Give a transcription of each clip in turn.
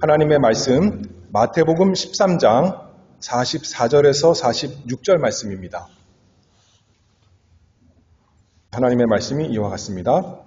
하나님의 말씀 마태복음 13장 44절에서 46절 말씀입니다. 하나님의 말씀이 이와 같습니다.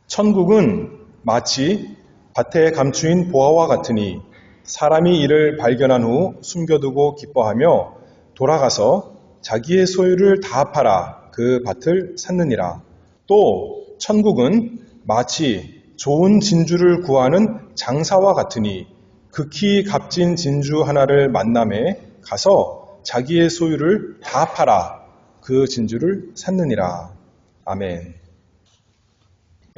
천국은 마치 밭에 감추인 보화와 같으니 사람이 이를 발견한 후 숨겨두고 기뻐하며 돌아가서 자기의 소유를 다 팔아 그 밭을 샀느니라. 또 천국은 마치 좋은 진주를 구하는 장사와 같으니 극히 값진 진주 하나를 만남에 가서 자기의 소유를 다 팔아 그 진주를 샀느니라. 아멘.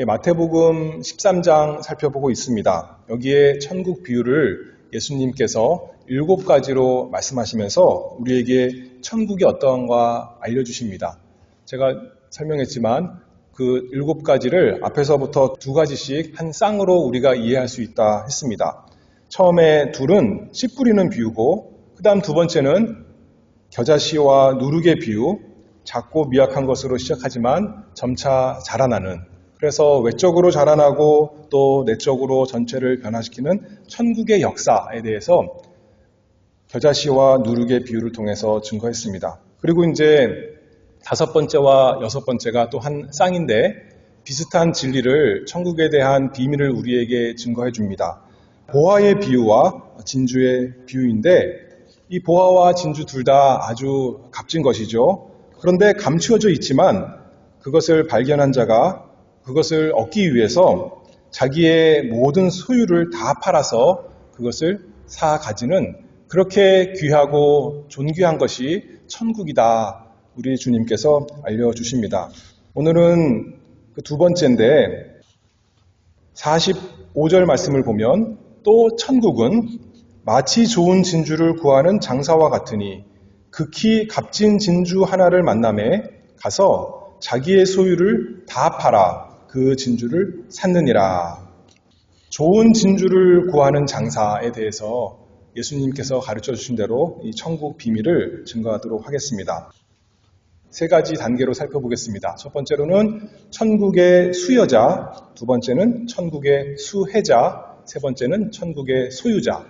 마태복음 13장 살펴보고 있습니다. 여기에 천국 비유를 예수님께서 7가지로 말씀하시면서 우리에게 천국이 어떠한가 알려주십니다. 제가 설명했지만 그 7가지를 앞에서부터 2가지씩 한 쌍으로 우리가 이해할 수 있다 했습니다. 처음에 둘은 씨 뿌리는 비유고, 그 다음 2번째는 겨자씨와 누룩의 비유, 작고 미약한 것으로 시작하지만 점차 자라나는, 그래서 외적으로 자라나고 또 내적으로 전체를 변화시키는 천국의 역사에 대해서 겨자씨와 누룩의 비유를 통해서 증거했습니다. 그리고 이제 5번째와 6번째가 또 한 쌍인데 비슷한 진리를, 천국에 대한 비밀을 우리에게 증거해 줍니다. 보화의 비유와 진주의 비유인데, 이 보화와 진주 둘 다 아주 값진 것이죠. 그런데 감추어져 있지만 그것을 발견한 자가 그것을 얻기 위해서 자기의 모든 소유를 다 팔아서 그것을 사 가지는, 그렇게 귀하고 존귀한 것이 천국이다, 우리 주님께서 알려주십니다. 오늘은 그 2번째인데 45절 말씀을 보면, 또 천국은 마치 좋은 진주를 구하는 장사와 같으니 극히 값진 진주 하나를 만남에 가서 자기의 소유를 다 팔아 그 진주를 샀느니라. 좋은 진주를 구하는 장사에 대해서 예수님께서 가르쳐 주신 대로 이 천국 비밀을 증거하도록 하겠습니다. 3가지 단계로 살펴보겠습니다. 첫 번째로는 천국의 수여자, 2번째는 천국의 수혜자, 3번째는 천국의 소유자.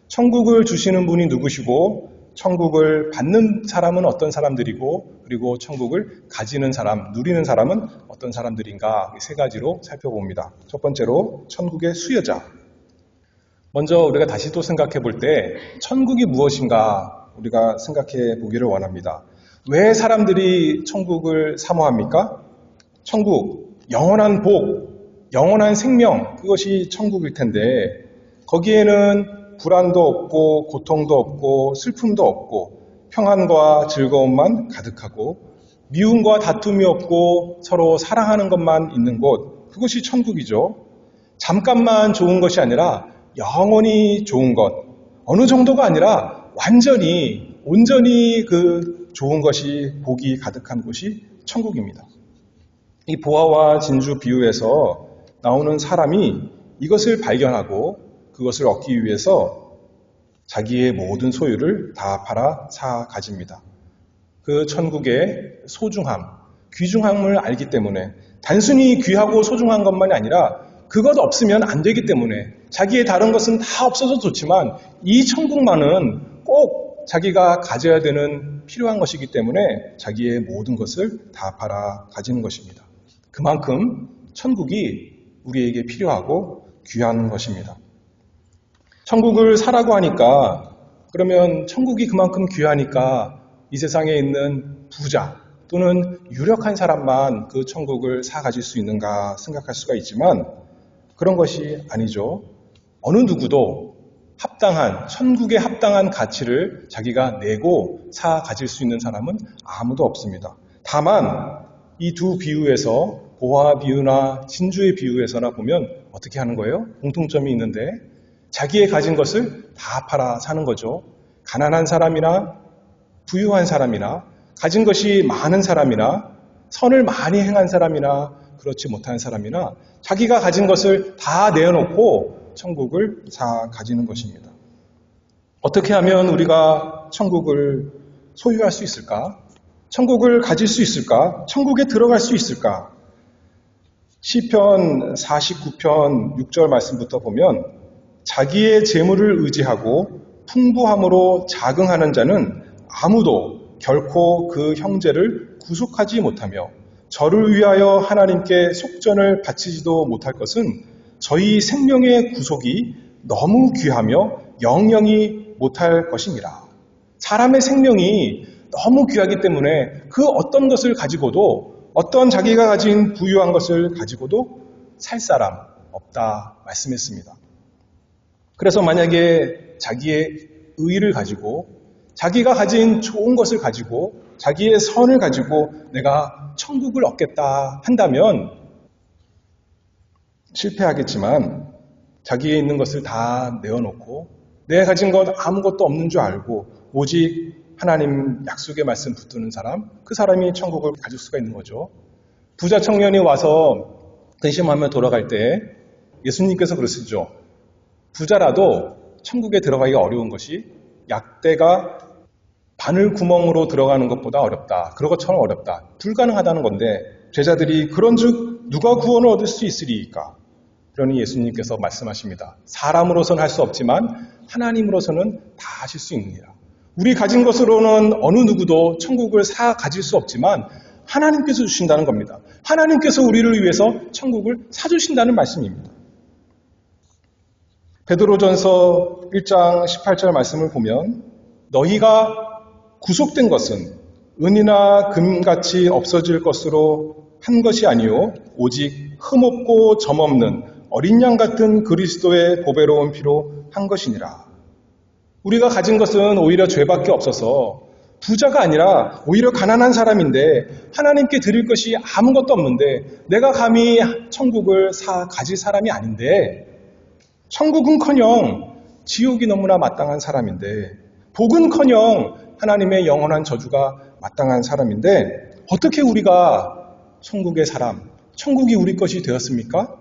천국을 주시는 분이 누구시고, 천국을 받는 사람은 어떤 사람들이고, 그리고 천국을 가지는 사람, 누리는 사람은 어떤 사람들인가, 이 3가지로 살펴봅니다. 첫 번째로 천국의 수여자. 먼저 우리가 다시 또 생각해 볼 때 천국이 무엇인가 우리가 생각해 보기를 원합니다. 왜 사람들이 천국을 사모합니까? 천국, 영원한 복, 영원한 생명, 그것이 천국일 텐데 거기에는 불안도 없고 고통도 없고 슬픔도 없고 평안과 즐거움만 가득하고 미움과 다툼이 없고 서로 사랑하는 것만 있는 곳, 그것이 천국이죠. 잠깐만 좋은 것이 아니라 영원히 좋은 것, 어느 정도가 아니라 완전히 온전히 그 좋은 것이, 복이 가득한 곳이 천국입니다. 이 보화와 진주 비유에서 나오는 사람이 이것을 발견하고 그것을 얻기 위해서 자기의 모든 소유를 다 팔아 사 가집니다. 그 천국의 소중함, 귀중함을 알기 때문에, 단순히 귀하고 소중한 것만이 아니라 그것 없으면 안 되기 때문에, 자기의 다른 것은 다 없어도 좋지만 이 천국만은 꼭 자기가 가져야 되는 필요한 것이기 때문에 자기의 모든 것을 다 팔아 가지는 것입니다. 그만큼 천국이 우리에게 필요하고 귀한 것입니다. 천국을 사라고 하니까, 그러면 천국이 그만큼 귀하니까 이 세상에 있는 부자 또는 유력한 사람만 그 천국을 사 가질 수 있는가 생각할 수가 있지만 그런 것이 아니죠. 어느 누구도 합당한, 천국에 합당한 가치를 자기가 내고 사 가질 수 있는 사람은 아무도 없습니다. 다만 이 두 비유에서, 보화 비유나 진주의 비유에서나 보면 어떻게 하는 거예요? 공통점이 있는데 자기의 가진 것을 다 팔아 사는 거죠. 가난한 사람이나 부유한 사람이나 가진 것이 많은 사람이나 선을 많이 행한 사람이나 그렇지 못한 사람이나 자기가 가진 것을 다 내어놓고 천국을 사 가지는 것입니다. 어떻게 하면 우리가 천국을 소유할 수 있을까? 천국을 가질 수 있을까? 천국에 들어갈 수 있을까? 시편 49편 6절 말씀부터 보면 자기의 재물을 의지하고 풍부함으로 자긍하는 자는 아무도 결코 그 형제를 구속하지 못하며 저를 위하여 하나님께 속전을 바치지도 못할 것은 저희 생명의 구속이 너무 귀하며 영영이 못할 것입니다. 사람의 생명이 너무 귀하기 때문에 그 어떤 것을 가지고도 어떤 자기가 가진 부유한 것을 가지고도 살 사람 없다 말씀했습니다. 그래서 만약에 자기의 의의를 가지고 자기가 가진 좋은 것을 가지고 자기의 선을 가지고 내가 천국을 얻겠다 한다면 실패하겠지만 자기에 있는 것을 다 내어놓고 내가 가진 것 아무것도 없는 줄 알고 오직 하나님 약속의 말씀 붙드는 사람, 그 사람이 천국을 가질 수가 있는 거죠. 부자 청년이 와서 근심하며 돌아갈 때 예수님께서 그러시죠. 부자라도 천국에 들어가기가 어려운 것이 약대가 바늘 구멍으로 들어가는 것보다 어렵다. 그런 것처럼 어렵다. 불가능하다는 건데 제자들이 그런즉 누가 구원을 얻을 수 있으리이까? 그러니 예수님께서 말씀하십니다. 사람으로서는 할 수 없지만 하나님으로서는 다 하실 수 있느니라. 우리 가진 것으로는 어느 누구도 천국을 사 가질 수 없지만 하나님께서 주신다는 겁니다. 하나님께서 우리를 위해서 천국을 사주신다는 말씀입니다. 베드로전서 1장 18절 말씀을 보면 너희가 구속된 것은 은이나 금같이 없어질 것으로 한 것이 아니요 오직 흠없고 점없는 어린 양 같은 그리스도의 보배로운 피로 한 것이니라. 우리가 가진 것은 오히려 죄밖에 없어서 부자가 아니라 오히려 가난한 사람인데 하나님께 드릴 것이 아무것도 없는데 내가 감히 천국을 사 가질 사람이 아닌데 천국은커녕 지옥이 너무나 마땅한 사람인데 복은커녕 하나님의 영원한 저주가 마땅한 사람인데 어떻게 우리가 천국의 사람, 천국이 우리 것이 되었습니까?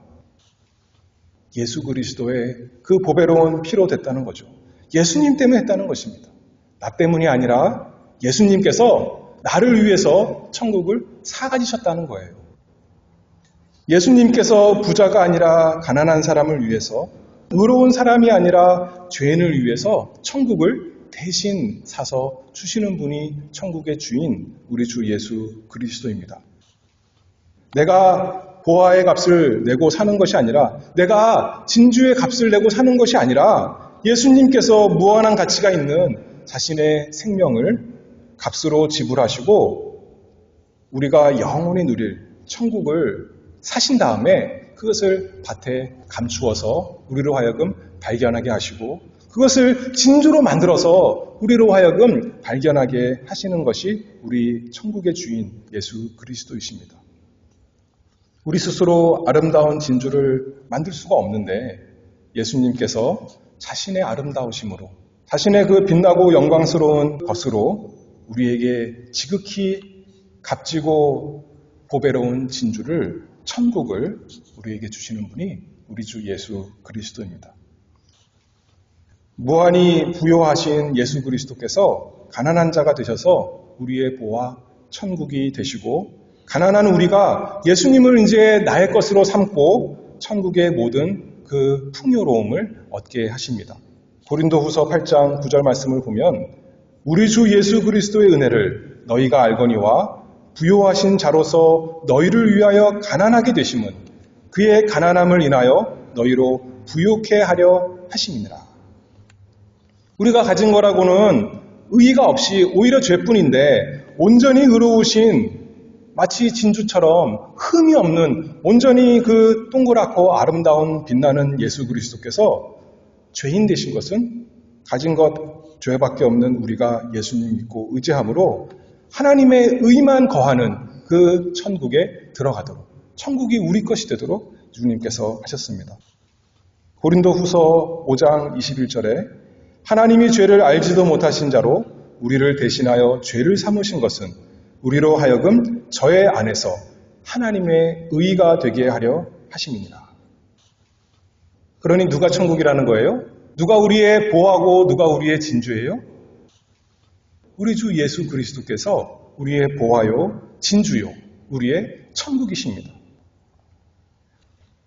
예수 그리스도의 그 보배로운 피로 됐다는 거죠. 예수님 때문에 했다는 것입니다. 나 때문이 아니라 예수님께서 나를 위해서 천국을 사가지셨다는 거예요. 예수님께서 부자가 아니라 가난한 사람을 위해서 의로운 사람이 아니라 죄인을 위해서 천국을 대신 사서 주시는 분이 천국의 주인 우리 주 예수 그리스도입니다. 내가 보화의 값을 내고 사는 것이 아니라 내가 진주의 값을 내고 사는 것이 아니라 예수님께서 무한한 가치가 있는 자신의 생명을 값으로 지불하시고 우리가 영원히 누릴 천국을 사신 다음에 그것을 밭에 감추어서 우리로 하여금 발견하게 하시고 그것을 진주로 만들어서 우리로 하여금 발견하게 하시는 것이 우리 천국의 주인 예수 그리스도이십니다. 우리 스스로 아름다운 진주를 만들 수가 없는데 예수님께서 자신의 아름다우심으로 자신의 그 빛나고 영광스러운 것으로 우리에게 지극히 값지고 보배로운 진주를 천국을 우리에게 주시는 분이 우리 주 예수 그리스도입니다. 무한히 부요하신 예수 그리스도께서 가난한 자가 되셔서 우리의 보화 천국이 되시고 가난한 우리가 예수님을 이제 나의 것으로 삼고 천국의 모든 그 풍요로움을 얻게 하십니다. 고린도후서 8장 9절 말씀을 보면 우리 주 예수 그리스도의 은혜를 너희가 알거니와 부요하신 자로서 너희를 위하여 가난하게 되심은 그의 가난함을 인하여 너희로 부요케 하려 하심이니라. 우리가 가진 거라고는 의의가 없이 오히려 죄뿐인데 온전히 의로우신 마치 진주처럼 흠이 없는 온전히 그 동그랗고 아름다운 빛나는 예수 그리스도께서 죄인 되신 것은 가진 것 죄밖에 없는 우리가 예수님 믿고 의지함으로 하나님의 의만 거하는 그 천국에 들어가도록 천국이 우리 것이 되도록 주님께서 하셨습니다. 고린도후서 5장 21절에 하나님이 죄를 알지도 못하신 자로 우리를 대신하여 죄를 삼으신 것은 우리로 하여금 저의 안에서 하나님의 의가 되게 하려 하심이니라. 그러니 누가 천국이라는 거예요? 누가 우리의 보화고 누가 우리의 진주예요? 우리 주 예수 그리스도께서 우리의 보화요, 진주요, 우리의 천국이십니다.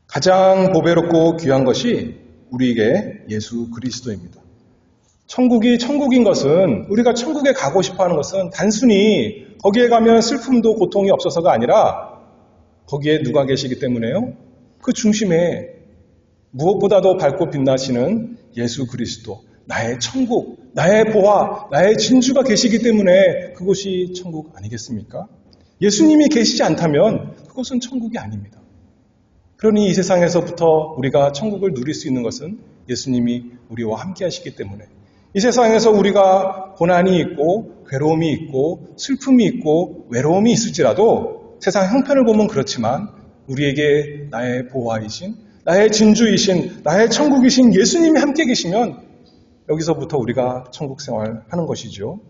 가장 보배롭고 귀한 것이 우리에게 예수 그리스도입니다. 천국이 천국인 것은, 우리가 천국에 가고 싶어 하는 것은 단순히 거기에 가면 슬픔도 고통이 없어서가 아니라 거기에 누가 계시기 때문에요? 그 중심에 무엇보다도 밝고 빛나시는 예수 그리스도, 나의 천국, 나의 보화, 나의 진주가 계시기 때문에 그곳이 천국 아니겠습니까? 예수님이 계시지 않다면 그것은 천국이 아닙니다. 그러니 이 세상에서부터 우리가 천국을 누릴 수 있는 것은 예수님이 우리와 함께 하시기 때문에, 이 세상에서 우리가 고난이 있고 괴로움이 있고 슬픔이 있고 외로움이 있을지라도 세상 형편을 보면 그렇지만 우리에게 나의 보화이신, 나의 진주이신, 나의 천국이신 예수님이 함께 계시면 여기서부터 우리가 천국 생활하는 것이죠.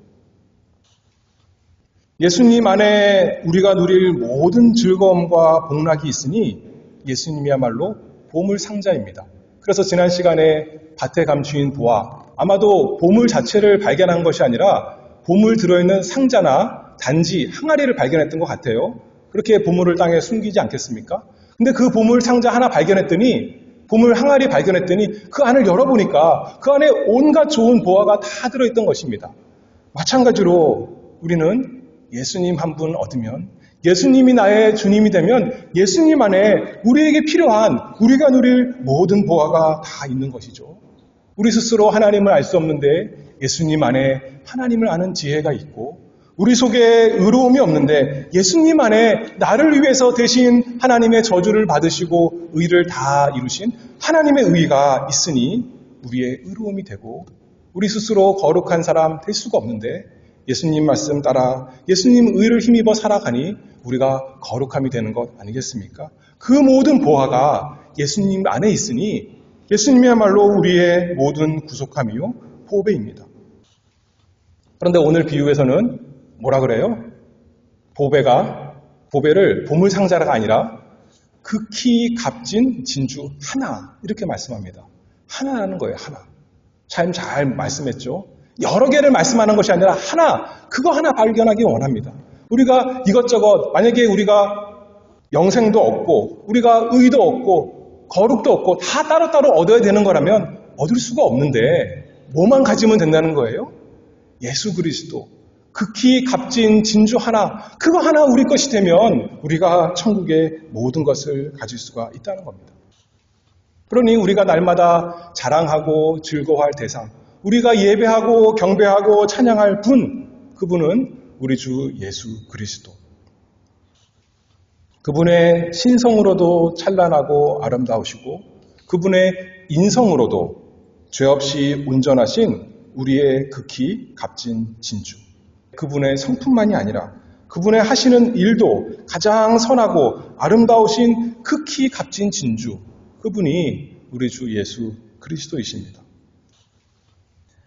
예수님 안에 우리가 누릴 모든 즐거움과 복락이 있으니 예수님이야말로 보물 상자입니다. 그래서 지난 시간에 밭에 감추인 보화, 아마도 보물 자체를 발견한 것이 아니라 보물 들어있는 상자나 단지, 항아리를 발견했던 것 같아요. 그렇게 보물을 땅에 숨기지 않겠습니까? 근데 그 보물 상자 하나 발견했더니, 보물 항아리 발견했더니 그 안을 열어보니까 그 안에 온갖 좋은 보화가 다 들어있던 것입니다. 마찬가지로 우리는 예수님 한 분 얻으면, 예수님이 나의 주님이 되면 예수님 안에 우리에게 필요한, 우리가 누릴 모든 보화가 다 있는 것이죠. 우리 스스로 하나님을 알 수 없는데 예수님 안에 하나님을 아는 지혜가 있고, 우리 속에 의로움이 없는데 예수님 안에 나를 위해서 대신 하나님의 저주를 받으시고 의를 다 이루신 하나님의 의가 있으니 우리의 의로움이 되고, 우리 스스로 거룩한 사람 될 수가 없는데 예수님 말씀 따라 예수님 의를 힘입어 살아가니 우리가 거룩함이 되는 것 아니겠습니까? 그 모든 보화가 예수님 안에 있으니 예수님이야말로 우리의 모든 구속함이요 보배입니다. 그런데 오늘 비유에서는 뭐라 그래요? 보배를 보물상자가 아니라 극히 값진 진주 하나, 이렇게 말씀합니다. 하나라는 거예요, 하나. 참 잘 말씀했죠. 여러 개를 말씀하는 것이 아니라 하나, 그거 하나 발견하기 원합니다. 우리가 이것저것, 만약에 우리가 영생도 얻고 우리가 의도 얻고 거룩도 얻고 다 따로따로 얻어야 되는 거라면 얻을 수가 없는데 뭐만 가지면 된다는 거예요? 예수 그리스도, 극히 값진 진주 하나, 그거 하나 우리 것이 되면 우리가 천국의 모든 것을 가질 수가 있다는 겁니다. 그러니 우리가 날마다 자랑하고 즐거워할 대상, 우리가 예배하고 경배하고 찬양할 분, 그분은 우리 주 예수 그리스도. 그분의 신성으로도 찬란하고 아름다우시고 그분의 인성으로도 죄 없이 온전하신 우리의 극히 값진 진주. 그분의 성품만이 아니라 그분의 하시는 일도 가장 선하고 아름다우신 극히 값진 진주. 그분이 우리 주 예수 그리스도이십니다.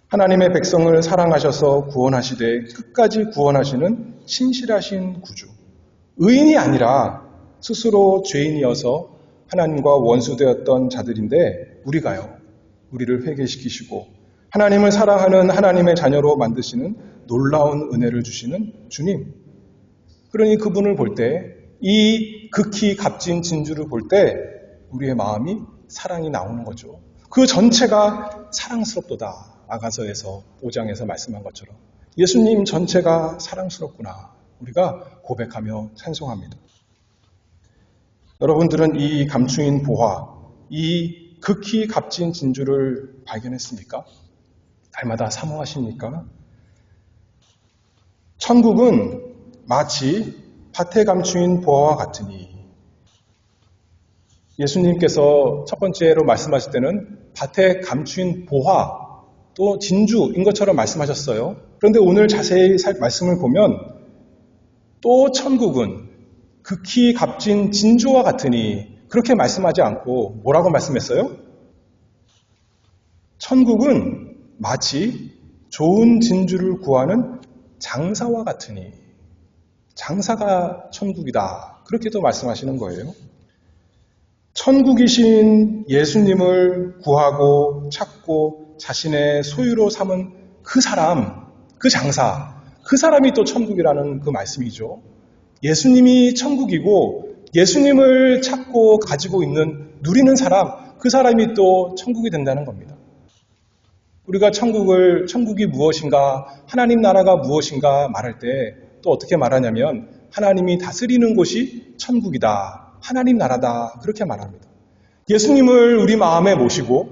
하나님의 백성을 사랑하셔서 구원하시되 끝까지 구원하시는 신실하신 구주. 의인이 아니라 스스로 죄인이어서 하나님과 원수되었던 자들인데 우리를 회개시키시고 하나님을 사랑하는 하나님의 자녀로 만드시는 놀라운 은혜를 주시는 주님. 그러니 그분을 볼 때, 이 극히 값진 진주를 볼 때 우리의 마음이 사랑이 나오는 거죠. 그 전체가 사랑스럽도다. 아가서에서 5장에서 말씀한 것처럼 예수님 전체가 사랑스럽구나. 우리가 고백하며 찬송합니다. 여러분들은 이 감추인 보화, 이 극히 값진 진주를 발견했습니까? 날마다 사모하십니까? 천국은 마치 밭에 감추인 보화와 같으니, 예수님께서 첫 번째로 말씀하실 때는 밭에 감추인 보화, 또 진주인 것처럼 말씀하셨어요. 그런데 오늘 자세히 말씀을 보면 또 천국은 극히 값진 진주와 같으니, 그렇게 말씀하지 않고 뭐라고 말씀했어요? 천국은 마치 좋은 진주를 구하는 장사와 같으니, 장사가 천국이다. 그렇게도 말씀하시는 거예요. 천국이신 예수님을 구하고 찾고 자신의 소유로 삼은 그 사람, 그 장사, 그 사람이 또 천국이라는 그 말씀이죠. 예수님이 천국이고 예수님을 찾고 가지고 있는, 누리는 사람, 그 사람이 또 천국이 된다는 겁니다. 우리가 천국이 무엇인가, 하나님 나라가 무엇인가 말할 때 또 어떻게 말하냐면 하나님이 다스리는 곳이 천국이다, 하나님 나라다, 그렇게 말합니다. 예수님을 우리 마음에 모시고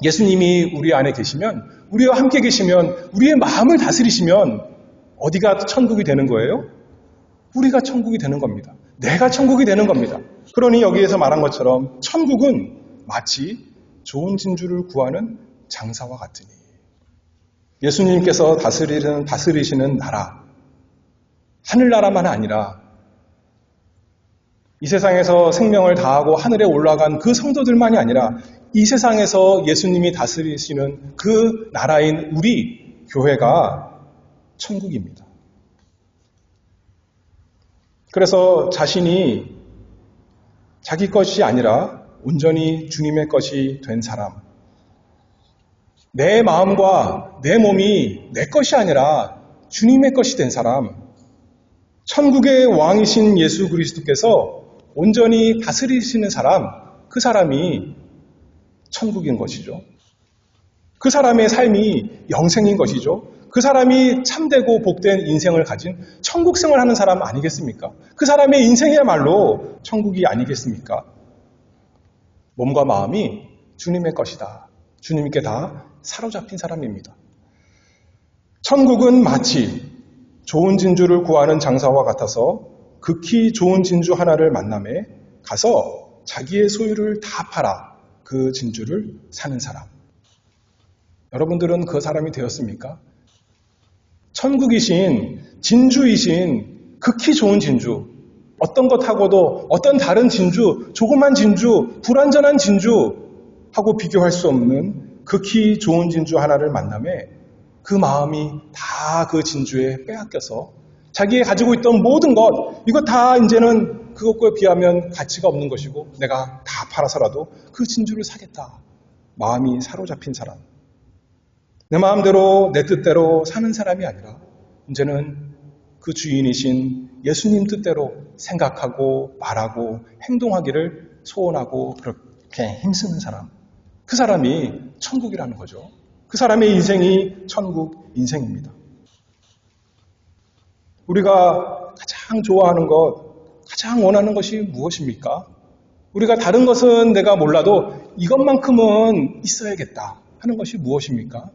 예수님이 우리 안에 계시면, 우리와 함께 계시면, 우리의 마음을 다스리시면 어디가 천국이 되는 거예요? 우리가 천국이 되는 겁니다. 내가 천국이 되는 겁니다. 그러니 여기에서 말한 것처럼 천국은 마치 좋은 진주를 구하는 장사와 같으니, 예수님께서 다스리시는 나라, 하늘나라만 아니라 이 세상에서 생명을 다하고 하늘에 올라간 그 성도들만이 아니라 이 세상에서 예수님이 다스리시는 그 나라인 우리 교회가 천국입니다. 그래서 자신이 자기 것이 아니라 온전히 주님의 것이 된 사람, 내 마음과 내 몸이 내 것이 아니라 주님의 것이 된 사람, 천국의 왕이신 예수 그리스도께서 온전히 다스리시는 사람, 그 사람이 천국인 것이죠. 그 사람의 삶이 영생인 것이죠. 그 사람이 참되고 복된 인생을 가진 천국생을 하는 사람 아니겠습니까? 그 사람의 인생이야말로 천국이 아니겠습니까? 몸과 마음이 주님의 것이다, 주님께 다 사로잡힌 사람입니다. 천국은 마치 좋은 진주를 구하는 장사와 같아서 극히 좋은 진주 하나를 만남에 가서 자기의 소유를 다 팔아 그 진주를 사는 사람. 여러분들은 그 사람이 되었습니까? 천국이신, 진주이신, 극히 좋은 진주, 어떤 것하고도 어떤 다른 진주, 조그만 진주, 불완전한 진주 하고 비교할 수 없는 극히 좋은 진주 하나를 만남에 그 마음이 다 그 진주에 빼앗겨서 자기가 가지고 있던 모든 것, 이거 다 이제는 그것과 비하면 가치가 없는 것이고 내가 다 팔아서라도 그 진주를 사겠다, 마음이 사로잡힌 사람. 내 마음대로 내 뜻대로 사는 사람이 아니라 이제는 그 주인이신 예수님 뜻대로 생각하고 말하고 행동하기를 소원하고 그렇게 힘쓰는 사람, 그 사람이 천국이라는 거죠. 그 사람의 인생이 천국 인생입니다. 우리가 가장 좋아하는 것, 가장 원하는 것이 무엇입니까? 우리가 다른 것은 내가 몰라도 이것만큼은 있어야겠다 하는 것이 무엇입니까?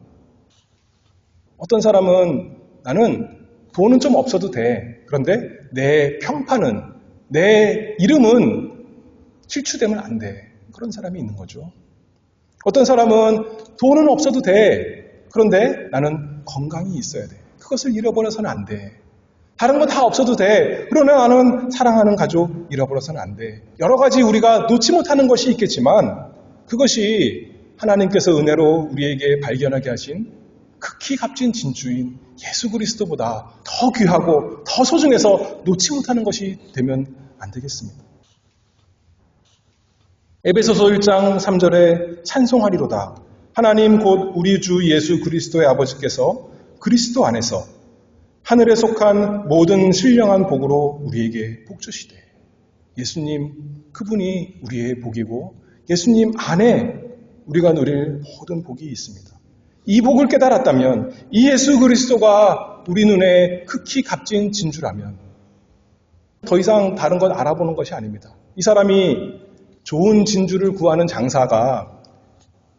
어떤 사람은 나는 돈은 좀 없어도 돼. 그런데 내 평판은, 내 이름은 실추되면 안 돼. 그런 사람이 있는 거죠. 어떤 사람은 돈은 없어도 돼. 그런데 나는 건강이 있어야 돼. 그것을 잃어버려서는 안 돼. 다른 건 다 없어도 돼. 그러나 나는 사랑하는 가족 잃어버려서는 안 돼. 여러 가지 우리가 놓지 못하는 것이 있겠지만 그것이 하나님께서 은혜로 우리에게 발견하게 하신 극히 값진 진주인 예수 그리스도보다 더 귀하고 더 소중해서 놓지 못하는 것이 되면 안 되겠습니다. 에베소서 1장 3절에 찬송하리로다. 하나님 곧 우리 주 예수 그리스도의 아버지께서 그리스도 안에서 하늘에 속한 모든 신령한 복으로 우리에게 복 주시되. 예수님, 그분이 우리의 복이고 예수님 안에 우리가 누릴 모든 복이 있습니다. 이 복을 깨달았다면, 이 예수 그리스도가 우리 눈에 극히 값진 진주라면 더 이상 다른 건 알아보는 것이 아닙니다. 이 사람이 좋은 진주를 구하는 장사가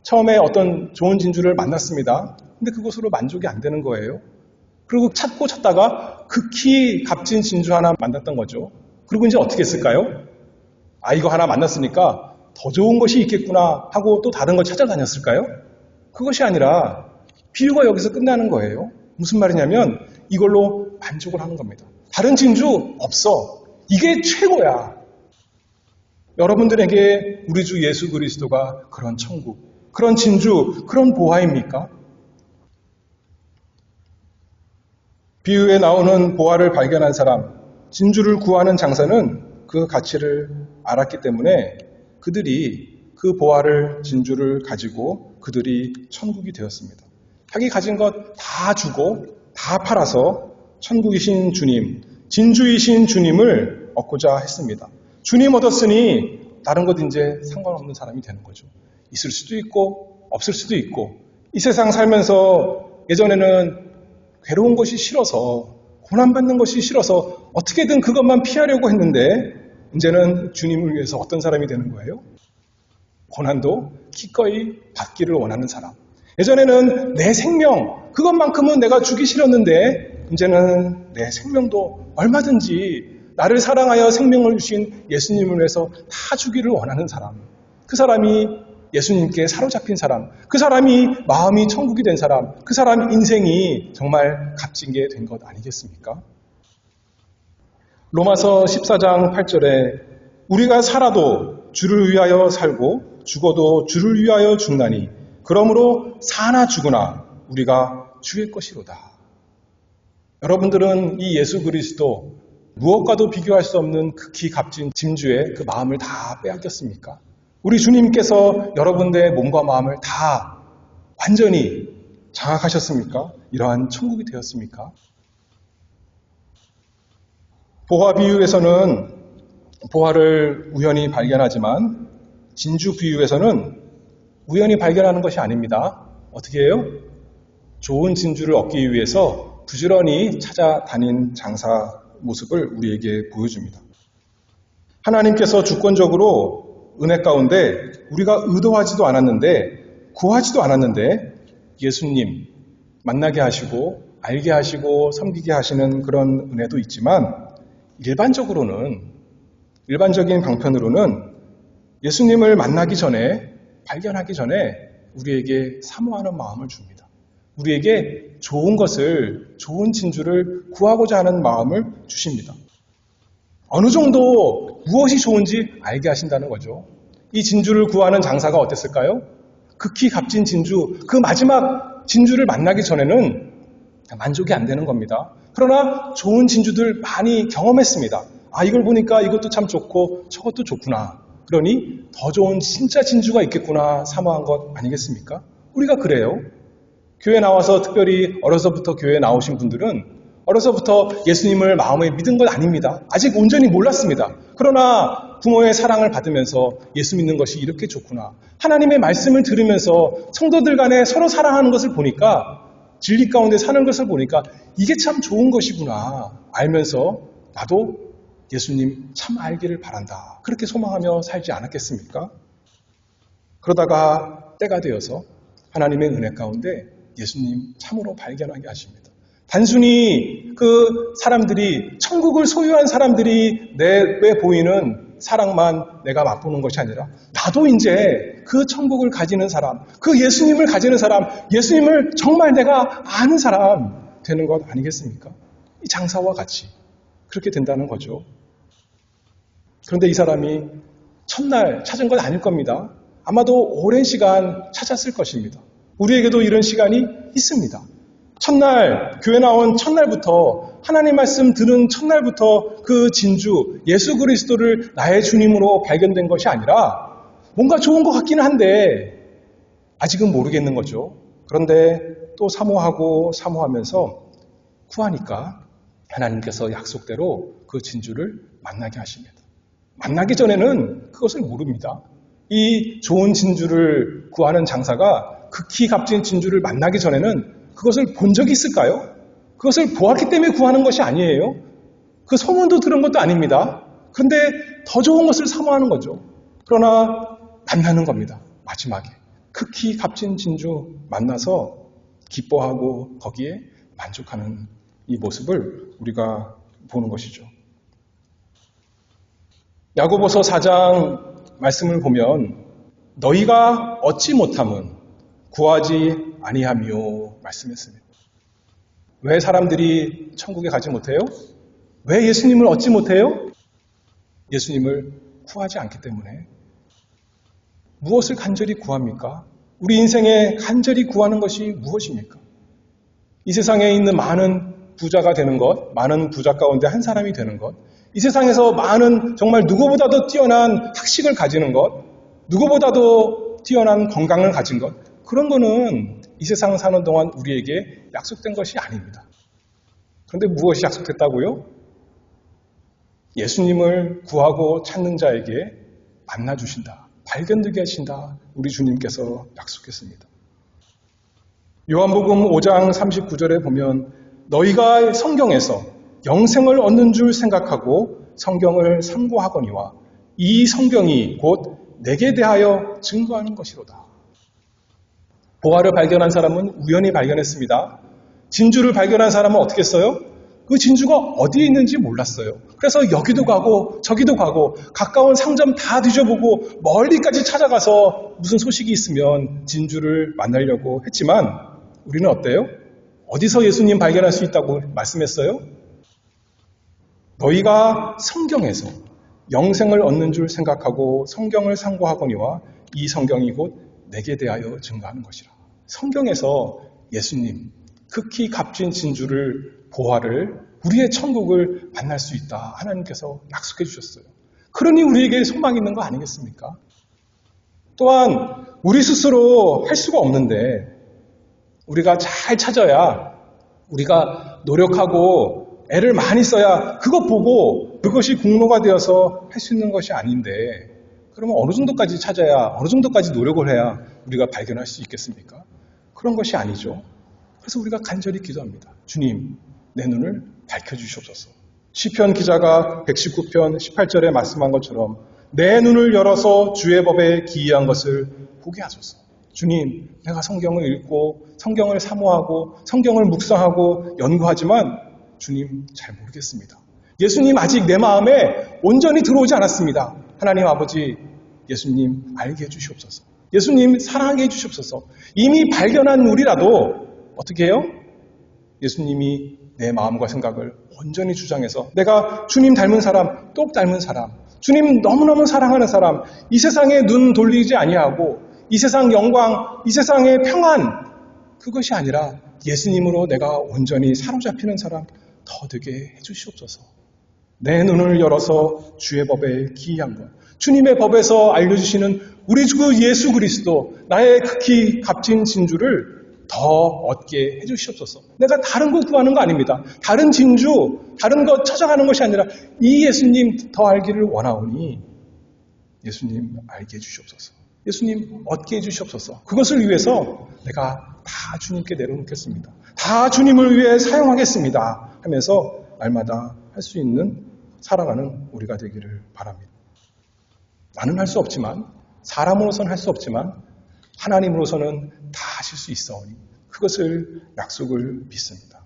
처음에 어떤 좋은 진주를 만났습니다. 근데 그것으로 만족이 안 되는 거예요. 그리고 찾고 찾다가 극히 값진 진주 하나 만났던 거죠. 그리고 이제 어떻게 했을까요? 아, 이거 하나 만났으니까 더 좋은 것이 있겠구나 하고 또 다른 걸 찾아다녔을까요? 그것이 아니라 비유가 여기서 끝나는 거예요. 무슨 말이냐면 이걸로 만족을 하는 겁니다. 다른 진주 없어. 이게 최고야. 여러분들에게 우리 주 예수 그리스도가 그런 천국, 그런 진주, 그런 보화입니까? 비유에 나오는 보화를 발견한 사람, 진주를 구하는 장사는 그 가치를 알았기 때문에 그들이 그 보화를, 진주를 가지고 그들이 천국이 되었습니다. 자기 가진 것 다 주고 다 팔아서 천국이신 주님, 진주이신 주님을 얻고자 했습니다. 주님 얻었으니 다른 것 이제 상관없는 사람이 되는 거죠. 있을 수도 있고 없을 수도 있고 이 세상 살면서 예전에는 괴로운 것이 싫어서 고난받는 것이 싫어서 어떻게든 그것만 피하려고 했는데 이제는 주님을 위해서 어떤 사람이 되는 거예요? 고난도 기꺼이 받기를 원하는 사람. 예전에는 내 생명 그것만큼은 내가 주기 싫었는데 이제는 내 생명도 얼마든지 나를 사랑하여 생명을 주신 예수님을 위해서 다 주기를 원하는 사람. 그 사람이 예수님께 사로잡힌 사람. 그 사람이 마음이 천국이 된 사람. 그 사람 인생이 정말 값진 게 된 것 아니겠습니까? 로마서 14장 8절에 우리가 살아도 주를 위하여 살고 죽어도 주를 위하여 죽나니 그러므로 사나 죽으나 우리가 주의 것이로다. 여러분들은 이 예수 그리스도 무엇과도 비교할 수 없는 극히 값진 짐주의 그 마음을 다 빼앗겼습니까? 우리 주님께서 여러분들의 몸과 마음을 다 완전히 장악하셨습니까? 이러한 천국이 되었습니까? 보화 비유에서는 보화를 우연히 발견하지만 진주 비유에서는 우연히 발견하는 것이 아닙니다. 어떻게 해요? 좋은 진주를 얻기 위해서 부지런히 찾아다닌 장사 모습을 우리에게 보여줍니다. 하나님께서 주권적으로 은혜 가운데 우리가 의도하지도 않았는데 구하지도 않았는데 예수님 만나게 하시고 알게 하시고 섬기게 하시는 그런 은혜도 있지만 일반적인 방편으로는 예수님을 만나기 전에 발견하기 전에 우리에게 사모하는 마음을 줍니다. 우리에게 좋은 것을, 좋은 진주를 구하고자 하는 마음을 주십니다. 어느 정도 무엇이 좋은지 알게 하신다는 거죠. 이 진주를 구하는 장사가 어땠을까요? 극히 값진 진주, 그 마지막 진주를 만나기 전에는 만족이 안 되는 겁니다. 그러나 좋은 진주들 많이 경험했습니다. 아, 이걸 보니까 이것도 참 좋고 저것도 좋구나. 그러니 더 좋은 진짜 진주가 있겠구나 사모한 것 아니겠습니까? 우리가 그래요. 교회 나와서 특별히 어려서부터 교회에 나오신 분들은 어려서부터 예수님을 마음에 믿은 건 아닙니다. 아직 온전히 몰랐습니다. 그러나 부모의 사랑을 받으면서 예수 믿는 것이 이렇게 좋구나. 하나님의 말씀을 들으면서 성도들 간에 서로 사랑하는 것을 보니까 진리 가운데 사는 것을 보니까 이게 참 좋은 것이구나 알면서 나도 예수님 참 알기를 바란다. 그렇게 소망하며 살지 않았겠습니까? 그러다가 때가 되어서 하나님의 은혜 가운데 예수님 참으로 발견하게 하십니다. 단순히 그 사람들이 천국을 소유한 사람들이 내게 보이는 사랑만 내가 맛보는 것이 아니라 나도 이제 그 천국을 가지는 사람, 그 예수님을 가지는 사람, 예수님을 정말 내가 아는 사람 되는 것 아니겠습니까? 이 장사와 같이 그렇게 된다는 거죠. 그런데 이 사람이 첫날 찾은 건 아닐 겁니다. 아마도 오랜 시간 찾았을 것입니다. 우리에게도 이런 시간이 있습니다. 첫날, 교회 나온 첫날부터 하나님 말씀 들은 첫날부터 그 진주, 예수 그리스도를 나의 주님으로 발견된 것이 아니라 뭔가 좋은 것 같기는 한데 아직은 모르겠는 거죠. 그런데 또 사모하면서 구하니까 하나님께서 약속대로 그 진주를 만나게 하십니다. 만나기 전에는 그것을 모릅니다. 이 좋은 진주를 구하는 장사가 극히 값진 진주를 만나기 전에는 그것을 본 적이 있을까요? 그것을 보았기 때문에 구하는 것이 아니에요. 그 소문도 들은 것도 아닙니다. 그런데 더 좋은 것을 사모하는 거죠. 그러나 만나는 겁니다. 마지막에. 극히 값진 진주 만나서 기뻐하고 거기에 만족하는 이 모습을 우리가 보는 것이죠. 야고보서 4장 말씀을 보면 너희가 얻지 못함은 구하지 아니하며 말씀했습니다. 왜 사람들이 천국에 가지 못해요? 왜 예수님을 얻지 못해요? 예수님을 구하지 않기 때문에. 무엇을 간절히 구합니까? 우리 인생에 간절히 구하는 것이 무엇입니까? 이 세상에 있는 많은 부자가 되는 것, 많은 부자 가운데 한 사람이 되는 것, 이 세상에서 많은 정말 누구보다도 뛰어난 학식을 가지는 것, 누구보다도 뛰어난 건강을 가진 것, 그런 거는 이 세상 사는 동안 우리에게 약속된 것이 아닙니다. 그런데 무엇이 약속됐다고요? 예수님을 구하고 찾는 자에게 만나주신다. 발견되게 하신다. 우리 주님께서 약속했습니다. 요한복음 5장 39절에 보면 너희가 성경에서 영생을 얻는 줄 생각하고 성경을 상고하거니와 이 성경이 곧 내게 대하여 증거하는 것이로다. 보화를 발견한 사람은 우연히 발견했습니다. 진주를 발견한 사람은 어떻게 했어요? 그 진주가 어디에 있는지 몰랐어요. 그래서 여기도 가고 저기도 가고 가까운 상점 다 뒤져보고 멀리까지 찾아가서 무슨 소식이 있으면 진주를 만나려고 했지만 우리는 어때요? 어디서 예수님 발견할 수 있다고 말씀했어요? 너희가 성경에서 영생을 얻는 줄 생각하고 성경을 상고하거니와 이 성경이 곧 내게 대하여 증거하는 것이라. 성경에서 예수님, 극히 값진 진주를 보화를 우리의 천국을 만날 수 있다. 하나님께서 약속해 주셨어요. 그러니 우리에게 소망이 있는 거 아니겠습니까? 또한 우리 스스로 할 수가 없는데 우리가 잘 찾아야 우리가 노력하고 애를 많이 써야 그것 보고 그것이 공로가 되어서 할 수 있는 것이 아닌데 그러면 어느 정도까지 찾아야 어느 정도까지 노력을 해야 우리가 발견할 수 있겠습니까? 그런 것이 아니죠. 그래서 우리가 간절히 기도합니다. 주님, 내 눈을 밝혀주시옵소서. 시편 기자가 119편 18절에 말씀한 것처럼 내 눈을 열어서 주의 법에 기이한 것을 보게 하소서. 주님, 내가 성경을 읽고 성경을 사모하고 성경을 묵상하고 연구하지만 주님 잘 모르겠습니다. 예수님 아직 내 마음에 온전히 들어오지 않았습니다. 하나님 아버지, 예수님 알게 해주시옵소서. 예수님 사랑하게 해주시옵소서. 이미 발견한 우리라도 어떻게 해요? 예수님이 내 마음과 생각을 온전히 주장해서 내가 주님 닮은 사람, 똑 닮은 사람, 주님 너무너무 사랑하는 사람, 이 세상에 눈 돌리지 아니하고 이 세상 영광, 이 세상의 평안, 그것이 아니라 예수님으로 내가 온전히 사로잡히는 사람 더 되게 해주시옵소서. 내 눈을 열어서 주의 법에 기이한 것, 주님의 법에서 알려주시는 우리 주 예수 그리스도, 나의 극히 값진 진주를 더 얻게 해주시옵소서. 내가 다른 거 구하는 거 아닙니다. 다른 진주, 다른 거 찾아가는 것이 아니라 이 예수님 더 알기를 원하오니 예수님 알게 해주시옵소서. 예수님 얻게 해주시옵소서. 그것을 위해서 내가 다 주님께 내려놓겠습니다. 다 주님을 위해 사용하겠습니다. 하면서 날마다 할 수 있는 살아가는 우리가 되기를 바랍니다. 나는 할 수 없지만, 사람으로서는 할 수 없지만 하나님으로서는 다 하실 수 있사오니 그것을 약속을 믿습니다.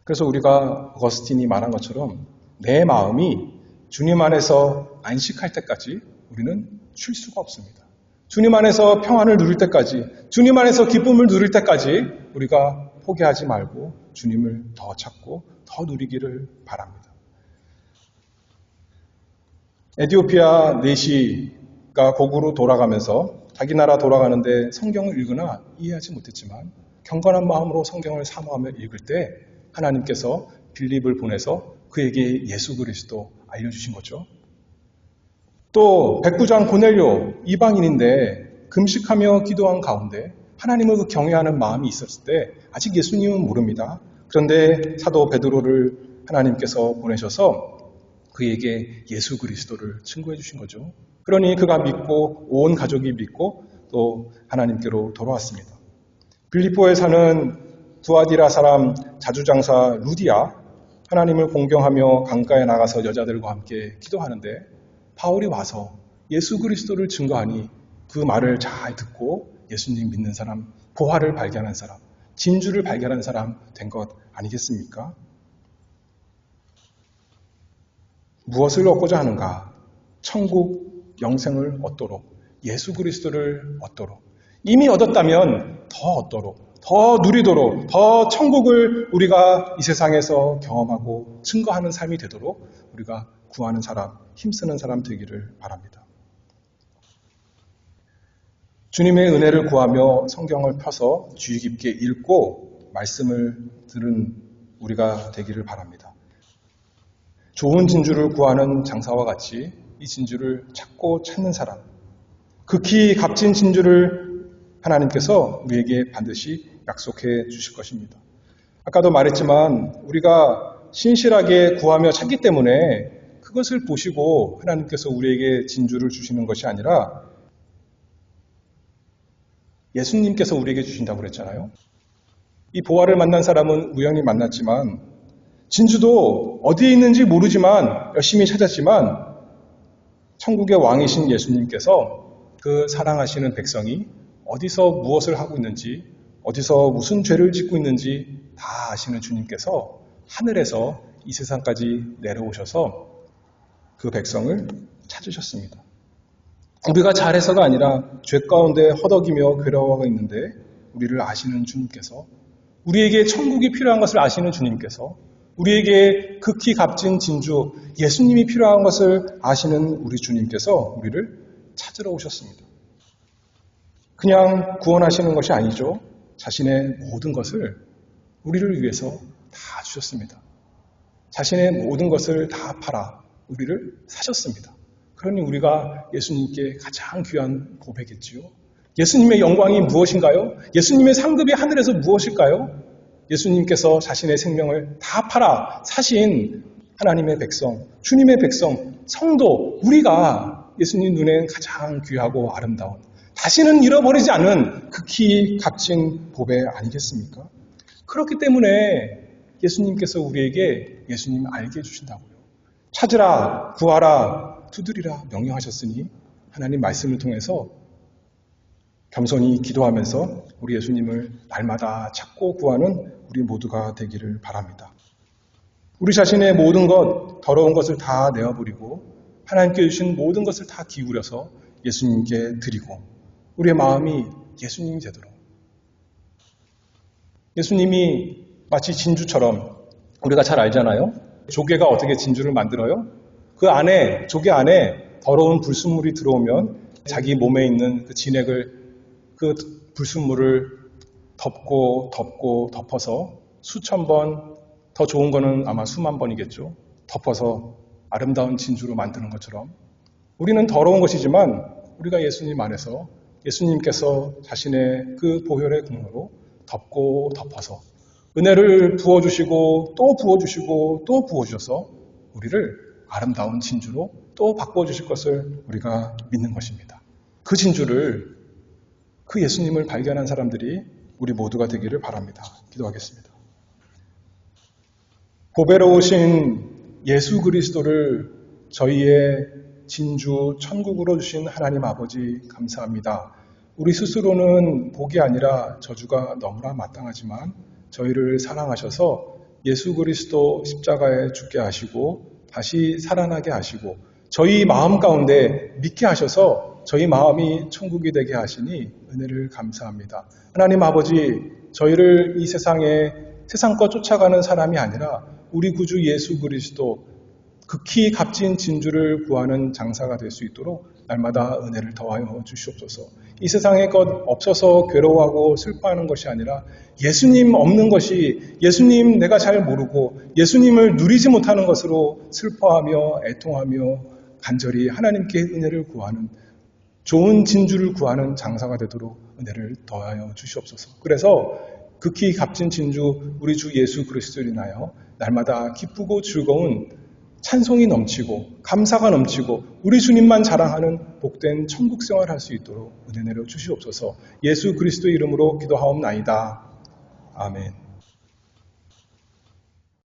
그래서 우리가 어거스틴이 말한 것처럼 내 마음이 주님 안에서 안식할 때까지 우리는 쉴 수가 없습니다. 주님 안에서 평안을 누릴 때까지, 주님 안에서 기쁨을 누릴 때까지 우리가 포기하지 말고 주님을 더 찾고 더 누리기를 바랍니다. 에티오피아 내시가 고국으로 돌아가면서 자기 나라 돌아가는데 성경을 읽으나 이해하지 못했지만 경건한 마음으로 성경을 사모하며 읽을 때 하나님께서 빌립을 보내서 그에게 예수 그리스도 알려주신 거죠. 또 백부장 고넬료 이방인인데 금식하며 기도한 가운데 하나님을 그 경외하는 마음이 있었을 때 아직 예수님은 모릅니다. 그런데 사도 베드로를 하나님께서 보내셔서 그에게 예수 그리스도를 증거해 주신 거죠. 그러니 그가 믿고 온 가족이 믿고 또 하나님께로 돌아왔습니다. 빌립보에 사는 두아디라 사람 자주장사 루디아, 하나님을 공경하며 강가에 나가서 여자들과 함께 기도하는데 바울이 와서 예수 그리스도를 증거하니 그 말을 잘 듣고 예수님 믿는 사람, 보화를 발견한 사람, 진주를 발견한 사람 된 것 아니겠습니까? 무엇을 얻고자 하는가? 천국 영생을 얻도록, 예수 그리스도를 얻도록, 이미 얻었다면 더 얻도록, 더 누리도록, 더 천국을 우리가 이 세상에서 경험하고 증거하는 삶이 되도록 우리가 구하는 사람, 힘쓰는 사람 되기를 바랍니다. 주님의 은혜를 구하며 성경을 펴서 주의 깊게 읽고 말씀을 들은 우리가 되기를 바랍니다. 좋은 진주를 구하는 장사와 같이 이 진주를 찾고 찾는 사람, 극히 값진 진주를 하나님께서 우리에게 반드시 약속해 주실 것입니다. 아까도 말했지만 우리가 신실하게 구하며 찾기 때문에 그것을 보시고 하나님께서 우리에게 진주를 주시는 것이 아니라 예수님께서 우리에게 주신다고 그랬잖아요. 이 보화를 만난 사람은 우연히 만났지만 진주도 어디에 있는지 모르지만 열심히 찾았지만 천국의 왕이신 예수님께서 그 사랑하시는 백성이 어디서 무엇을 하고 있는지, 어디서 무슨 죄를 짓고 있는지 다 아시는 주님께서 하늘에서 이 세상까지 내려오셔서 그 백성을 찾으셨습니다. 우리가 잘해서가 아니라 죄 가운데 허덕이며 괴로워하고 있는데 우리를 아시는 주님께서, 우리에게 천국이 필요한 것을 아시는 주님께서, 우리에게 극히 값진 진주 예수님이 필요한 것을 아시는 우리 주님께서 우리를 찾으러 오셨습니다. 그냥 구원하시는 것이 아니죠. 자신의 모든 것을 우리를 위해서 다 주셨습니다. 자신의 모든 것을 다 팔아 우리를 사셨습니다. 그러니 우리가 예수님께 가장 귀한 보배겠지요. 예수님의 영광이 무엇인가요? 예수님의 상급이 하늘에서 무엇일까요? 예수님께서 자신의 생명을 다 팔아 사신 하나님의 백성, 주님의 백성, 성도, 우리가 예수님 눈엔 가장 귀하고 아름다운, 다시는 잃어버리지 않는 극히 값진 보배 아니겠습니까? 그렇기 때문에 예수님께서 우리에게 예수님 알게 해주신다고요. 찾으라, 구하라, 두드리라 명령하셨으니 하나님 말씀을 통해서 겸손히 기도하면서 우리 예수님을 날마다 찾고 구하는 우리 모두가 되기를 바랍니다. 우리 자신의 모든 것, 더러운 것을 다 내어버리고 하나님께 주신 모든 것을 다 기울여서 예수님께 드리고 우리의 마음이 예수님이 되도록, 예수님이 마치 진주처럼, 우리가 잘 알잖아요. 조개가 어떻게 진주를 만들어요? 그 안에, 조개 안에 더러운 불순물이 들어오면 자기 몸에 있는 그 진액을, 그 불순물을 덮어서 수천 번, 더 좋은 거는 아마 수만 번이겠죠. 덮어서 아름다운 진주로 만드는 것처럼 우리는 더러운 것이지만 우리가 예수님 안에서 예수님께서 자신의 그 보혈의 공로로 덮고 덮어서 은혜를 부어주시고 또 부어주시고 또 부어주셔서 우리를 아름다운 진주로 또 바꿔주실 것을 우리가 믿는 것입니다. 그 진주를, 그 예수님을 발견한 사람들이 우리 모두가 되기를 바랍니다. 기도하겠습니다. 보배로우신 예수 그리스도를 저희의 진주 천국으로 주신 하나님 아버지 감사합니다. 우리 스스로는 복이 아니라 저주가 너무나 마땅하지만 저희를 사랑하셔서 예수 그리스도 십자가에 죽게 하시고 다시 살아나게 하시고 저희 마음 가운데 믿게 하셔서 저희 마음이 천국이 되게 하시니 은혜를 감사합니다. 하나님 아버지, 저희를 이 세상에 세상껏 쫓아가는 사람이 아니라 우리 구주 예수 그리스도 극히 값진 진주를 구하는 장사가 될 수 있도록 날마다 은혜를 더하여 주시옵소서. 이 세상에 것 없어서 괴로워하고 슬퍼하는 것이 아니라 예수님 없는 것이, 예수님 내가 잘 모르고 예수님을 누리지 못하는 것으로 슬퍼하며 애통하며 간절히 하나님께 은혜를 구하는, 좋은 진주를 구하는 장사가 되도록 은혜를 더하여 주시옵소서. 그래서 극히 값진 진주 우리 주 예수 그리스도를 인하여 날마다 기쁘고 즐거운 찬송이 넘치고 감사가 넘치고 우리 주님만 자랑하는 복된 천국 생활을 할 수 있도록 은혜 내려 주시옵소서. 예수 그리스도의 이름으로 기도하옵나이다. 아멘.